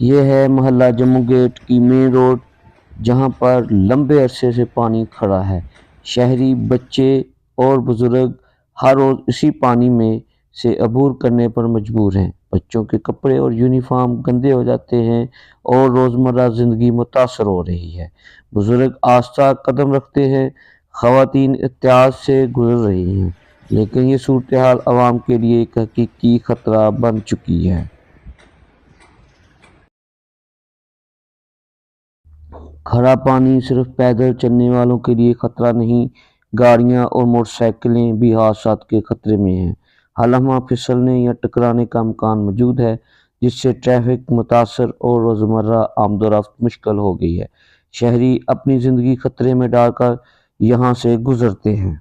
یہ ہے محلہ جموں گیٹ کی مین روڈ، جہاں پر لمبے عرصے سے پانی کھڑا ہے۔ شہری، بچے اور بزرگ ہر روز اسی پانی میں سے عبور کرنے پر مجبور ہیں۔ بچوں کے کپڑے اور یونیفارم گندے ہو جاتے ہیں اور روزمرہ زندگی متاثر ہو رہی ہے۔ بزرگ آہستہ قدم رکھتے ہیں، خواتین احتیاط سے گزر رہی ہیں، لیکن یہ صورتحال عوام کے لیے ایک حقیقی خطرہ بن چکی ہے۔ کھڑا پانی صرف پیدل چلنے والوں کے لیے خطرہ نہیں، گاڑیاں اور موٹر سائیکلیں بھی حادثات کے خطرے میں ہیں۔ ہر لمحہ پھسلنے یا ٹکرانے کا امکان موجود ہے، جس سے ٹریفک متاثر اور روزمرہ آمد و رفت مشکل ہو گئی ہے۔ شہری اپنی زندگی خطرے میں ڈال کر یہاں سے گزرتے ہیں۔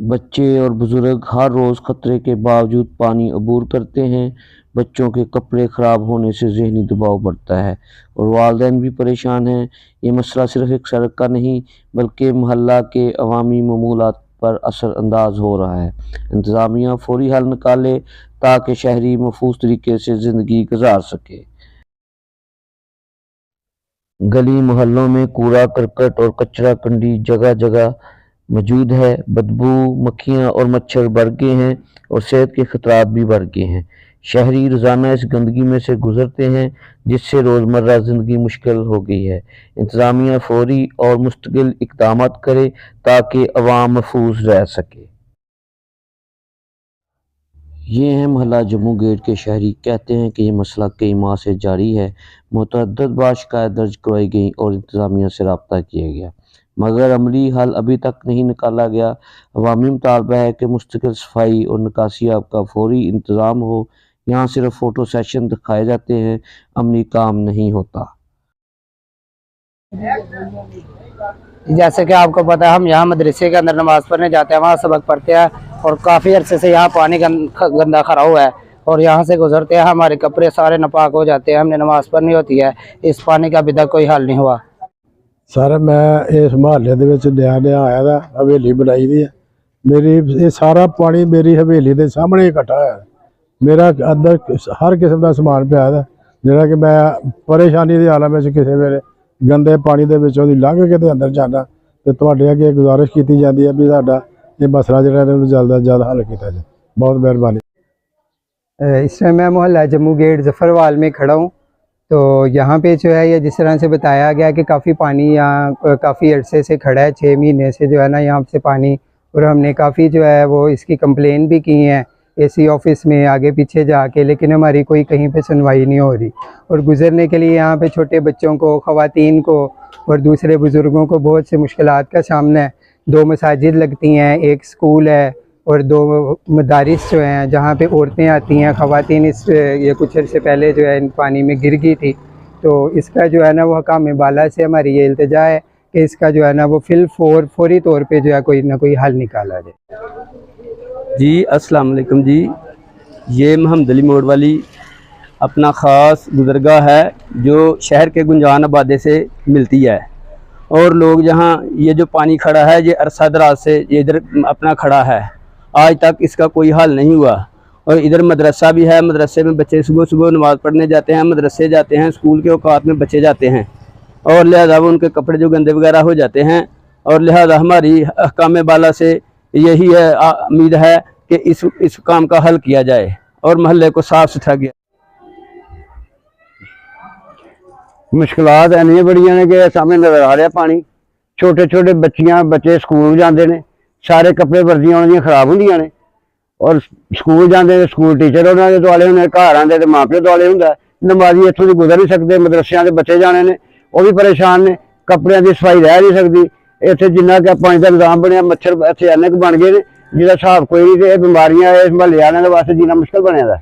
بچے اور بزرگ ہر روز خطرے کے باوجود پانی عبور کرتے ہیں۔ بچوں کے کپڑے خراب ہونے سے ذہنی دباؤ بڑھتا ہے اور والدین بھی پریشان ہیں۔ یہ مسئلہ صرف ایک سڑک کا نہیں بلکہ محلہ کے عوامی معمولات پر اثر انداز ہو رہا ہے۔ انتظامیہ فوری حل نکالے تاکہ شہری محفوظ طریقے سے زندگی گزار سکے۔ گلی محلوں میں کوڑا کرکٹ اور کچرا کنڈی جگہ جگہ موجود ہے۔ بدبو، مکھیاں اور مچھر بڑھ گئے ہیں اور صحت کے خطرات بھی بڑھ گئے ہیں۔ شہری روزانہ اس گندگی میں سے گزرتے ہیں، جس سے روزمرہ زندگی مشکل ہو گئی ہے۔ انتظامیہ فوری اور مستقل اقدامات کرے تاکہ عوام محفوظ رہ سکے۔ یہ ہیں محلہ جموں گیٹ کے شہری، کہتے ہیں کہ یہ مسئلہ کئی ماہ سے جاری ہے۔ متعدد بار شکایت درج کروائی گئیں اور انتظامیہ سے رابطہ کیا گیا، مگر عملی حل ابھی تک نہیں نکالا گیا۔ عوامی مطالبہ ہے کہ مستقل صفائی اور نکاسی آب کا فوری انتظام ہو۔ یہاں صرف فوٹو سیشن دکھائے جاتے ہیں، عملی کام نہیں ہوتا۔ جیسے کہ آپ کو پتا ہے، ہم یہاں مدرسے کے اندر نماز پڑھنے جاتے ہیں، وہاں سبق پڑھتے ہیں اور کافی عرصے سے یہاں پانی گندا کھڑا ہوا ہے اور یہاں سے گزرتے ہیں ہمارے کپڑے سارے ناپاک ہو جاتے ہیں۔ ہم نے نماز پڑھنی ہوتی ہے، اس پانی کا ابھی تک کوئی حل نہیں ہوا۔ سر میں اس محلے دے وچ نیا آیا تھا، حویلی بنائی دی ہے میری، یہ سارا پانی میری حویلی دے سامنے اکٹھا ہے۔ میرا اندر ہر قسم کا سامان پیا ہے، جہاں کہ میں پریشانی کی عالم وچ کسی ویلے گندے پانی دے وچوں دی لنگھ کے اندر جانا، تو تواڈے اگے گزارش کیتی جاتی ہے بھی ساڈا یہ مسئلہ جہاں ہے جلد از جلد حل کیتا جائے۔ بہت مہربانی۔ اس میں محلہ جموں گیٹ ظفروال میں کھڑا ہوں، تو یہاں پہ جو ہے یہ جس طرح سے بتایا گیا کہ کافی پانی یہاں کافی عرصے سے کھڑا ہے، 6 مہینے سے جو ہے نا یہاں سے پانی، اور ہم نے کافی جو ہے وہ اس کی کمپلین بھی کی ہیں اے سی آفس میں آگے پیچھے جا کے، لیکن ہماری کوئی کہیں پہ سنوائی نہیں ہو رہی۔ اور گزرنے کے لیے یہاں پہ چھوٹے بچوں کو، خواتین کو اور دوسرے بزرگوں کو بہت سے مشکلات کا سامنا ہے۔ 2 مساجد لگتی ہیں، ایک سکول ہے اور 2 مدارس جو ہیں جہاں پہ عورتیں آتی ہیں، خواتین یہ کچھ عرصے پہلے جو ہے پانی میں گر گئی تھی، تو اس کا جو ہے نا وہ حکام بالا سے ہماری یہ التجا ہے کہ اس کا جو ہے نا وہ فوری طور پہ جو ہے کوئی نہ کوئی حل نکالا جائے۔ جی السلام علیکم جی، یہ محمد علی موڑ والی اپنا خاص گزرگاہ ہے جو شہر کے گنجان آبادی سے ملتی ہے، اور لوگ جہاں یہ جو پانی کھڑا ہے یہ عرصہ دراز سے یہ ادھر اپنا کھڑا ہے، آج تک اس کا کوئی حل نہیں ہوا۔ اور ادھر مدرسہ بھی ہے، مدرسے میں بچے صبح صبح نماز پڑھنے جاتے ہیں، مدرسے جاتے ہیں، اسکول کے اوقات میں بچے جاتے ہیں، اور لہذا وہ ان کے کپڑے جو گندے وغیرہ ہو جاتے ہیں، اور لہذا ہماری حکام بالا سے یہی ہے امید ہے کہ اس کام کا حل کیا جائے اور محلے کو صاف ستھرا کیا۔ مشکلات اینی بڑیاں نے کہ سامنے نظر آ رہا پانی، چھوٹے چھوٹے بچے سکول جاندے نے، سارے کپڑے وردیاں انہاں دیاں خراب ہوندیاں نے، اور سکول جاندے نے سکول ٹیچر انہاں دے دوالے ہوندے، گھر آندے تے ماں پیو دوالے ہوندا، نمازی اتھوں دی گزر نہیں سکتے، مدرسیاں دے بچے جانے نے وہ بھی پریشان نے، کپڑیاں دی صفائی رہ نہیں سکتی۔ اتنے جنہ کہ پانی کا نظام بنیا، مچھر اتنے اینک بن گئے نے جہاں حساب کوئی نہیں، کہ بیماریاں اس محلے والوں کے واسطے جینا مشکل بنیا ہے۔